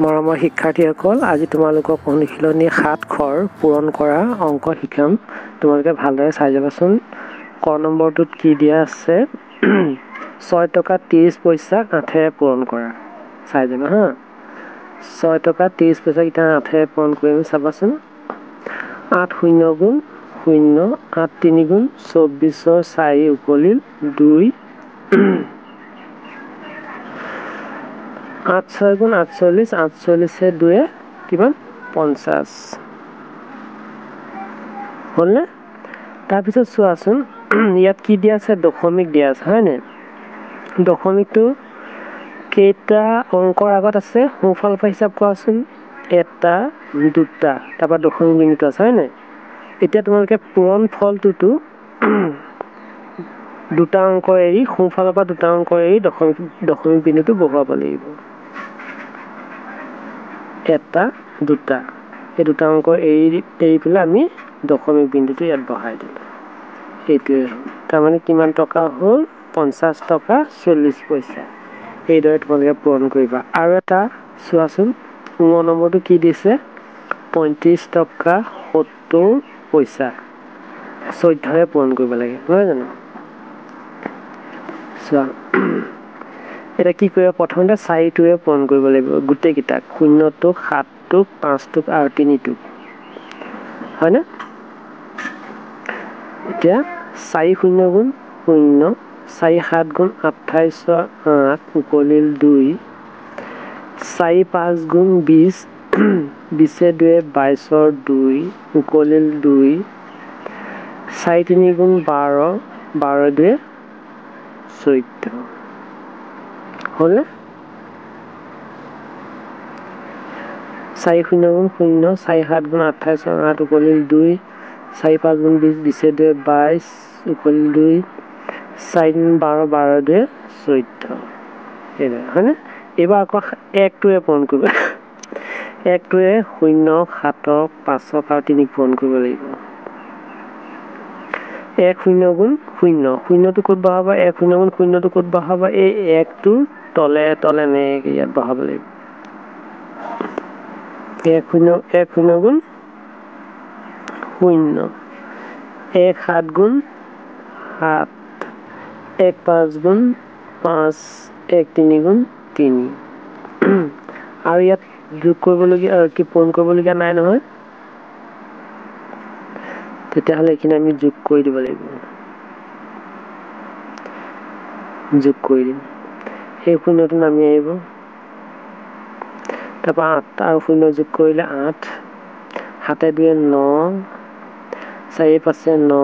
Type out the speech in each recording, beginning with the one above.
মৰমৰ শিক্ষাৰ্থীসকল, আজি তোমালোকক অনুশীলনী 7 খৰ পূৰণ কৰা অংক শিকাম। তোমালোকে ভালদৰে চাই যাবাচোন। ক নম্বৰটোত কি দিয়া আছে 6 টকা 30 পইচা 8 পূৰণ কৰা। চাই যাবা হা। 6 টকা 30 পইচা এটা 8 পূৰণ কৰিম চাবাচোন। 8 0 গুণ 0, 8 3 গুণ 24 4 উকলিল 2, 8 6 গুণ 48, 48 2 কিমান 50 হ'লনে? তাৰপিছত চোৱাচোন ইয়াত কি দিয়া আছে, দশমিক দিয়া আছে হয়নে? দশমিকটো কেইটা অংকৰ আগত আছে সোঁফালৰ পৰা হিচাপ কৰাচোন। এটা দুটা, তাৰপৰা দশমিক বিন্দুটো আছে হয়নে? এতিয়া তোমালোকে পূৰণ ফলটোতো দুটা অংক এৰি সোঁফালৰ পৰা দুটা অংক এৰি দশমিক বিন্দুটো বহুৱাব লাগিব। এটা দুটা, এই দুটা অংক এৰি পেলাই আমি দশমিক বিন্দুটো ইয়াত বহাই দিলোঁ। এইটোৱে হ'ল তাৰমানে কিমান টকা হ'ল 50 টকা 40 পইচা। এইদৰে তোমালোকে পূৰণ কৰিবা। আৰু এটা চোৱাচোন 9 নম্বৰটো কি দিছে 35 টকা 70 পইচা 14 পূৰণ কৰিব লাগে নহয় জানো? চোৱা এতিয়া কি কৰিব, প্ৰথমতে 4টোৱে পূৰণ কৰিব লাগিব গোটেইকেইটাক, 0টোক 7টোক 5টোক আৰু 3টোক হয়নে? এতিয়া 4 0 গুণ 0, 4 7 গুণ 28 8 উকলিল 2, 4 5 গুণ 20, 20 2 22 2 উকলিল 2, 4 3 গুণ 12, 12 2 14 হ'লনে? 4 0 গুণ 0, 4 7 গুণ 28 8 উকলিল 2, 4 5 গুণ 20, 20 2 22 উকলিল 2, 4 3 12, 12 2 14 এইদৰে হয়নে? এইবাৰ আকৌ 1টোৱে পূৰণ কৰিব। 1টোৱে 0 7 5 আৰু 3 পূৰণ কৰিব লাগিব। 1 0 গুণ 0, 0টো ক'ত বহাবা? 1 0 গুণ 0টো ক'ত বহাবা? এই 1টোৰ তলে তলে এনেকৈ ইয়াত বহাব লাগিব। 1 0 গুণ 0, 1 7 গুণ 7, 1 5 গুণ 5, 1 3 গুণ 3 আৰু ইয়াত যোগ কৰিবলগীয়া আৰু কি পূৰণ কৰিবলগীয়া নাই নহয়, তেতিয়াহ'লে এইখিনি আমি যোগ কৰি দিব লাগিব। যোগ কৰি দিম, সেই 0টো নামি আহিব, তাৰপৰা 8 আৰু 0 যোগ কৰিলে 8, 7 2 9, 4 5 9,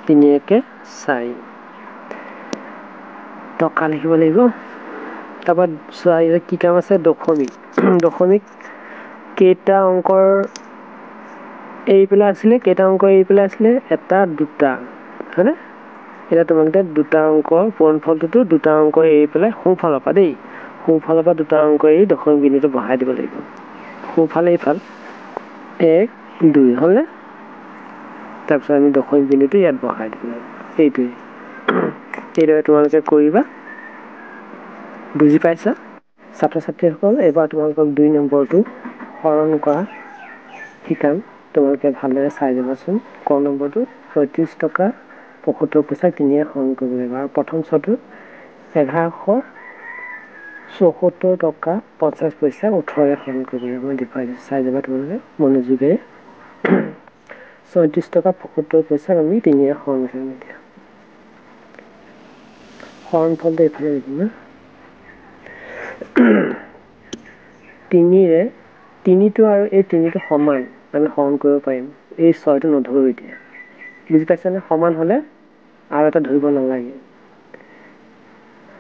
3 1 4 টকা লিখিব লাগিব। তাৰপৰা চোৱা ইয়াত কি কাম আছে, দশমিক। দশমিক কেইটা অংকৰ এৰি পেলাই আছিলে, কেইটা অংক এৰি পেলাই আছিলে? এটা দুটা হয়নে? এতিয়া তোমালোকে দুটা অংক পূৰণ ফলটোতো দুটা অংক এৰি পেলাই সোঁফালৰ পৰা দেই, সোঁফালৰ পৰা দুটা অংক এৰি দশমিক বিন্দুটো বহাই দিব লাগিব। সোঁফালে এইফাল 1 2 হ'লনে? তাৰপিছত আমি দশমিক বিন্দুটো ইয়াত বহাই দিব লাগিব। এইটোৱে এইদৰে তোমালোকে কৰিবা। বুজি পাইছা ছাত্ৰ ছাত্ৰীসকল? এইবাৰ তোমালোকক 2 নম্বৰটো হৰণ কৰা শিকাম। তোমালোকে ভালদৰে চাই যাবাচোন। ক নম্বৰটো 35 টকা 75 পইচা 3 হৰণ কৰিব লাগিব। আৰু প্ৰথম চটোত 1174 টকা 50 পইচা 18 হৰণ কৰিব লাগিব। মই দেখুৱাই দিছোঁ, চাই যাবা তোমালোকে মনোযোগেৰে। 34 টকা 75 পইচা আমি 3 হৰণ কৰিম। এতিয়া হৰণ ফলটো এইফালে লিখিম। 3টো আৰু এই 3টো সমান, আমি হৰণ কৰিব পাৰিম। এই 6টো নধৰো এতিয়া। বুজি পাইছানে? সমান হ'লে আৰু এটা ধৰিব নালাগে।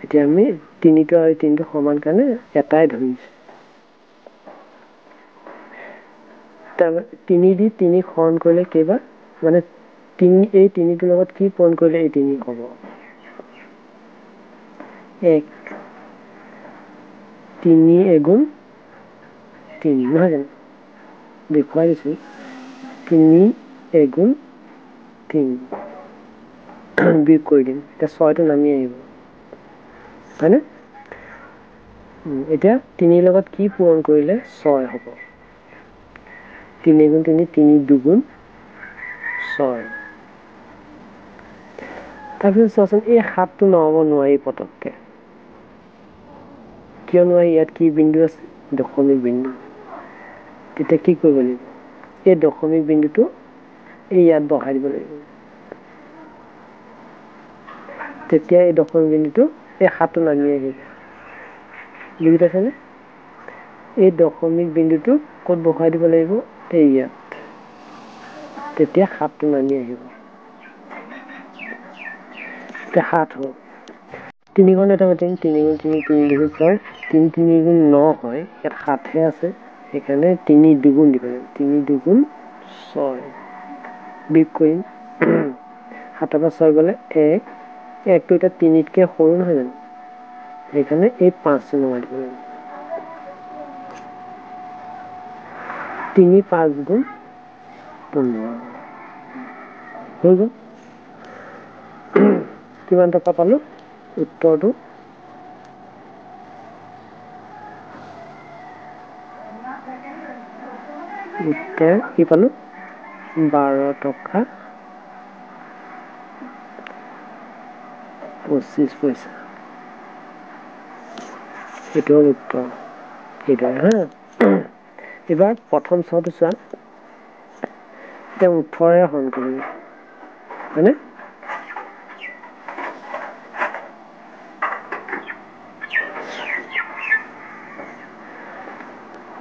এতিয়া আমি 3টো আৰু 3টো সমান কাৰণে এটাই ধৰিছোঁ। তাৰমানে 3 দি 3 হৰণ কৰিলে কেইবাৰ, মানে এই 3টোৰ লগত কি পূৰণ কৰিলে এই 3 হ'ব? 1 3 এগুণ 3 নহয় জানো? দেখুৱাই দিছোঁ 3 এগুণ 3 বিয়োগ কৰি দিম। এতিয়া 6টো নামি আহিব হয়নে? এতিয়া 3 লগত কি পূৰণ কৰিলে 6 হ'ব 3 গুণ 3 3 2 6 তাৰপিছত চোৱাচোন এই 7টো নহ'ব নোৱাৰি পটককৈ কিয় নোৱাৰি ইয়াত কি বিন্দু আছে দশমিক বিন্দু তেতিয়া কি কৰিব লাগিব এই দশমিক বিন্দুটো এই ইয়াত বহাই দিব লাগিব তেতিয়া এই দশমিক বিন্দুটো এই 7টো নামি আহিব বুজি পাইছেনে এই দশমিক বিন্দুটো ক'ত বহাই দিব লাগিব এই ইয়াত তেতিয়া 7টো নামি আহিব এতিয়া 7 হ'ল 3 গুণ এটা মাতিম 3 গুণ 3 3 2 6 3 3 গুণ 9 হয় ইয়াত 7 হে আছে সেইকাৰণে 3 2 দিব লাগিব 3 2 6 বিয়োগ কৰিম 7 পৰা 6 গ'লে 1 1টো এতিয়া 3তকৈ সৰু নহয় জানো সেইকাৰণে এই 5টো নমাই দিব লাগিব 3 5 গুণ 15 হৈ গ'ল কিমান টকা পালোঁ উত্তৰটো উত্তৰ কি পালোঁ 12 টকা 25 পইচা এইটো হ'ল উত্তৰ এইটোৱে হা এবাৰ প্ৰথম চোৱাটো চোৱা এতিয়া 18ৰে হৰণ কৰিম হয়নে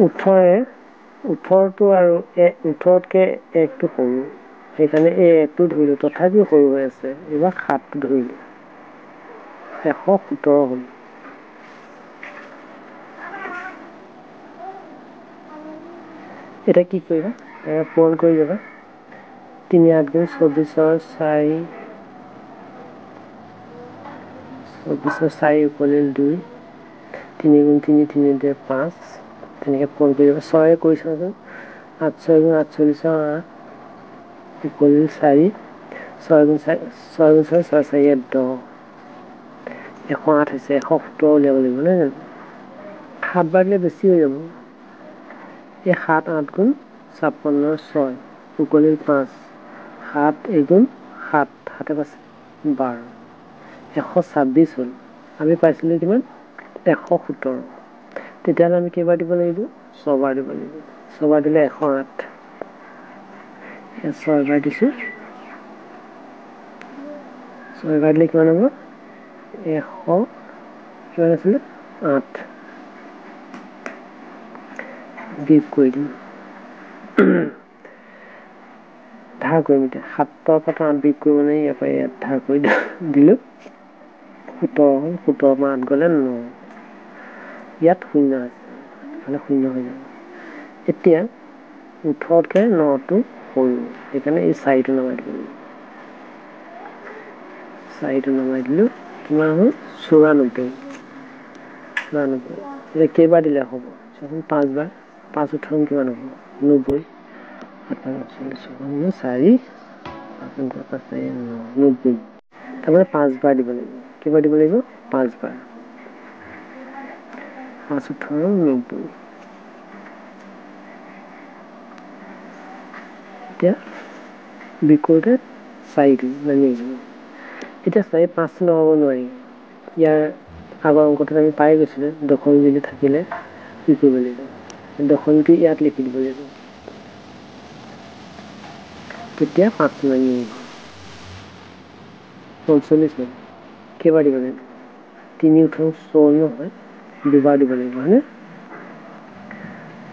18টো আৰু 18তকৈ 1টো সৰু সেইকাৰণে এই 1টো ধৰিলোঁ তথাপিও সৰু হৈ আছে এইবাৰ 7টো ধৰিলোঁ 117 হ'ল এতিয়া কি কৰিবা পূৰণ কৰি যাবা 3 8 গুণ 24ৰ 4 24ৰ 4 উকলিল 2 3 গুণ 3 3 2 5 তেনেকৈ পূৰণ কৰি যাবা 6 কৰি চাওঁচোন 8 6 গুণ 48ৰ 8 উকলিল 4 6 গুণ 4 6 গুণ 4 6 4 10 108 হৈছে 117 উলিয়াব লাগিব নহয় জানো 7 বাৰ দিলে বেছি হৈ যাব এই 7 8 গুণ 56ৰ 6 উকলিল 5 7 এগুণ 7 7 5 12 126 হ'ল আমি পাইছিলোঁ কিমান 117 তেতিয়াহ'লে আমি কেইবাৰ দিব লাগিব 6 বাৰ দিব লাগিব 6 বাৰ দিলে 108 6 বাৰ দিছোঁ 6 বাৰ দিলে কিমান হ'ব 100 কিমান আছিলে 8 বিয়োগ কৰি দিম ধাৰ কৰিম এতিয়া 7ৰ পৰা 8 বিয়োগ কৰিব নোৱাৰি ইয়াৰ পৰা ইয়াত ধাৰ কৰি দিলোঁ 17 হ'ল 17 পৰা 8 গ'লে 9 ইয়াত 0 আছে ইফালে 0 হৈ যাব এতিয়া 18তকৈ 9টো সৰু সেইকাৰণে এই 4টো নমাই দিব লাগিব 4টো নমাই দিলোঁ কিমান হ'ল 94 এতিয়া কেইবাৰ দিলে হ'ব চোৱাচোন 5 বাৰ 5 18 কিমান হ'ব 90 4 90 তাৰমানে 5 বাৰ দিব লাগিব কেইবাৰ দিব লাগিব 5 বাৰ 5 18 90 এতিয়া বিকোতে 4টো নামি আহিব এতিয়া 4 5টো নমাব নোৱাৰি ইয়াৰ আগৰ অংকটোত আমি পাই গৈছিলোঁ দশমিক বিন্দু থাকিলে কি কৰিব লাগিব দশমিকটো ইয়াত লিখি দিব লাগিব তেতিয়া 5টো নামি আহিব 45 হ'ল কেইবাৰ দিব লাগিব 3 18 54 হয় দুবাৰ দিব লাগিব হয়নে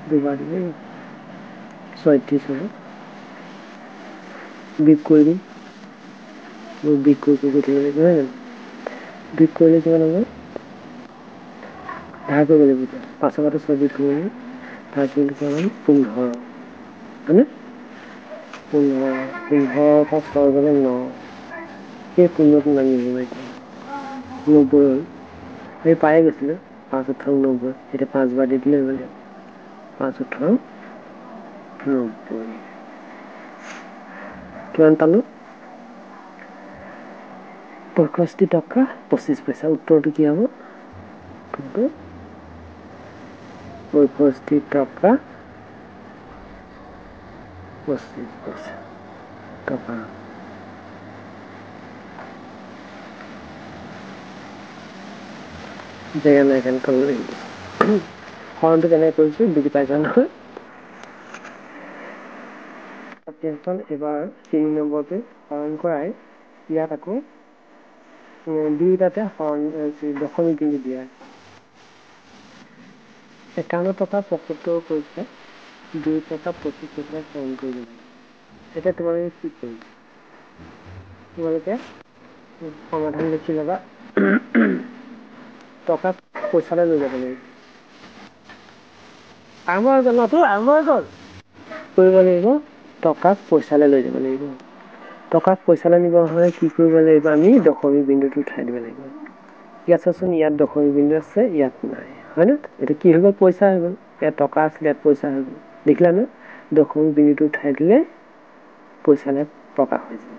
দুবাৰ দিলে 36 হ'ব বিয়োগ কৰি দিম বিয়োগ কৰি গৈ থাকিব লাগিব নহয় জানো বিয়োগ কৰিলে কিমান হ'ব ধাৰ কৰিব লাগিব এতিয়া 5 পৰা 6 বিয়োগ কৰিব লাগিব ধাৰ কৰিলে কিমান হ'ল 15 হয়নে 15 পৰা 6 গ'লে 9 সেই 15টো নামি আহিব এতিয়া 90 হ'ল আমি পায়ে গৈছিলোঁ 5 18 90 এতিয়া 5 বাৰ দি দিলে হৈ গ'ল 5 18 90 কিমান পালোঁ 65 টকা 25 পইচা উত্তৰটো কি হ'ব 65 টকা 25 পইচা টকা জেগা নাই কাৰণে ক'ব লাগিব হৰণটো কেনেকৈ কৰিছোঁ বুজি পাইছা নহয় এবাৰ 3 নম্বৰতে হৰণ কৰাই ইয়াত আকৌ দুইটাতে দশমিক বিন্দু দিয়া 51 টকা 75 পইচা 2 টকা 25 পইচা হৰণ কৰিব লাগে এতিয়া তোমালোকে কি কৰিবা তোমালোকে সমাধান লিখি ল'বা টকা পইচালৈ লৈ যাব লাগিব আৰম্ভ হৈ গ'ল কৰিব লাগিব টকাক পইচালৈ লৈ যাব লাগিব টকাক পইচালৈ নিব হ'লে কি কৰিব লাগিব আমি দশমিক বিন্দুটো উঠাই দিব লাগিব ইয়াত চাচোন ইয়াত দশমিক বিন্দু আছে ইয়াত নাই হয় না এইটো কি হৈ গ'ল পইচা হৈ গ'ল ইয়াত টকা আছিলে ইয়াত পইচা হৈ গ'ল দেখিলা না দশমিক বিন্দুটো উঠাই দিলে পইচালৈ প্ৰকাশ হৈ যায়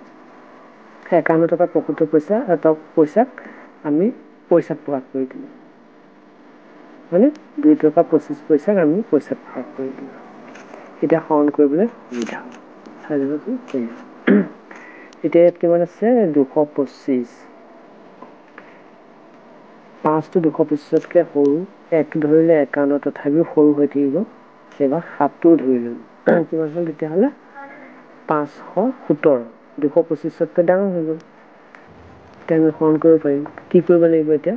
51 টকা 75 পইচা আৰু পইচাক আমি পইচাত প্ৰকাশ কৰি দিলোঁ হয়নে 2 টকা 25 পইচাক আমি পইচাত প্ৰকাশ কৰি দিলোঁ এতিয়া হৰণ কৰিবলৈ সুবিধা চাই যাবচোন এতিয়া ইয়াত কিমান আছে 225 5টো 225তকৈ সৰু 1টো ধৰিলে 51 তথাপিও সৰু হৈ থাকিব এইবাৰ 7টো ধৰি ল'লোঁ কিমান হ'ল তেতিয়াহ'লে 517 225তকৈ ডাঙৰ হৈ গ'ল এতিয়া আমি হৰণ কৰিব পাৰিম কি কৰিব লাগিব এতিয়া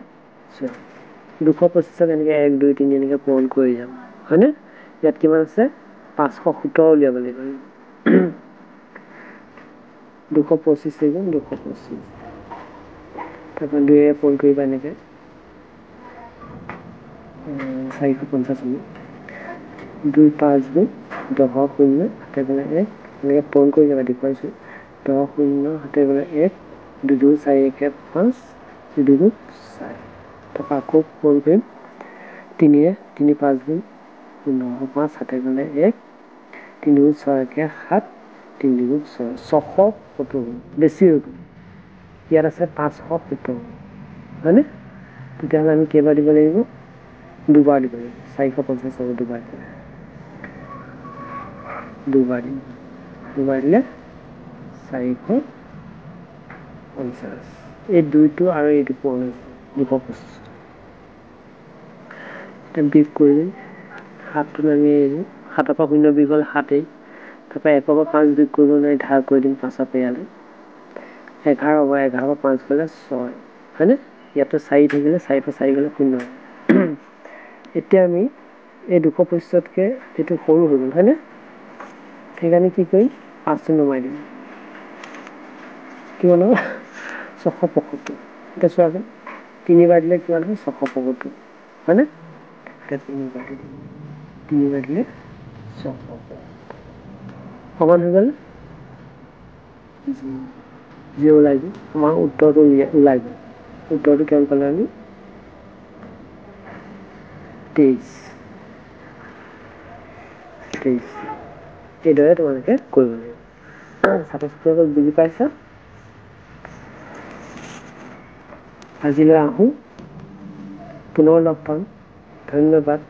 225ক এনেকৈ 1 2 3 এনেকৈ পূৰণ কৰি যাম হয়নে ইয়াত কিমান আছে 517 উলিয়াব লাগিব 225 হৈ গ'ল 225 তাৰপৰা 2 পূৰণ কৰিবা এনেকৈ 450 হ'ব 2 5 2 10 0 হাতে গ'লে 1 এনেকৈ পূৰণ কৰি যাবা দেখুৱাইছোঁ 10 0 হাতে গ'লে 1 2 2 4 1 5 2 2 4 তাৰপৰা আকৌ পূৰণ কৰিম 3 3 5 2 9 5 হাতে গ'লে 1 3 2 6 1 7 3 2 6 670 বেছি হৈ গ'ল ইয়াত আছে 570 হয়নে তেতিয়াহ'লে আমি কেইবাৰ দিব লাগিব দুবাৰ দিব লাগিব 450 হ'ব দুবাৰ দিলে 450 এই দুইটো আৰু এইটো পূৰণ হৈছে 225 এতিয়া বিয়োগ কৰি 7টো নামি আহিলোঁ 7ৰ পৰা 0 বিয়োগ হ'ল 7 তাৰপৰা 1ৰ পৰা 5 বিয়োগ কৰিব নোৱাৰি ধাৰ কৰি দিম 5ৰ পৰা ইয়ালৈ 11 হ'ব 11ৰ পৰা 5 গ'লে 6 হয়নে ইয়াতো 4 থাকিলে 4ৰ পৰা 4 গ'লে 0 এতিয়া আমি এই 225তকৈ এইটো সৰু হৈ গ'ল হয়নে সেইকাৰণে কি কৰিম 5টো নমাই দিম কিমান হ'ব 675 এতিয়া চোৱাচোন 3বাৰ দিলে কিমান হয় 675 হয়নে এতিয়া 3বাৰ দিম 3বাৰ দিলে 675 সমান হৈ গ'ল যি ওলাই গ'ল আমাৰ উত্তৰটো ওলাই গ'ল উত্তৰটো কিমান পালে আমি 23 এইদৰে তোমালোকে কৰিব লাগিব ছাত্ৰ ছাত্ৰীসকল বুজি পাইছা আজিলৈ আহোঁ পুনৰ লগ পাম ধন্যবাদ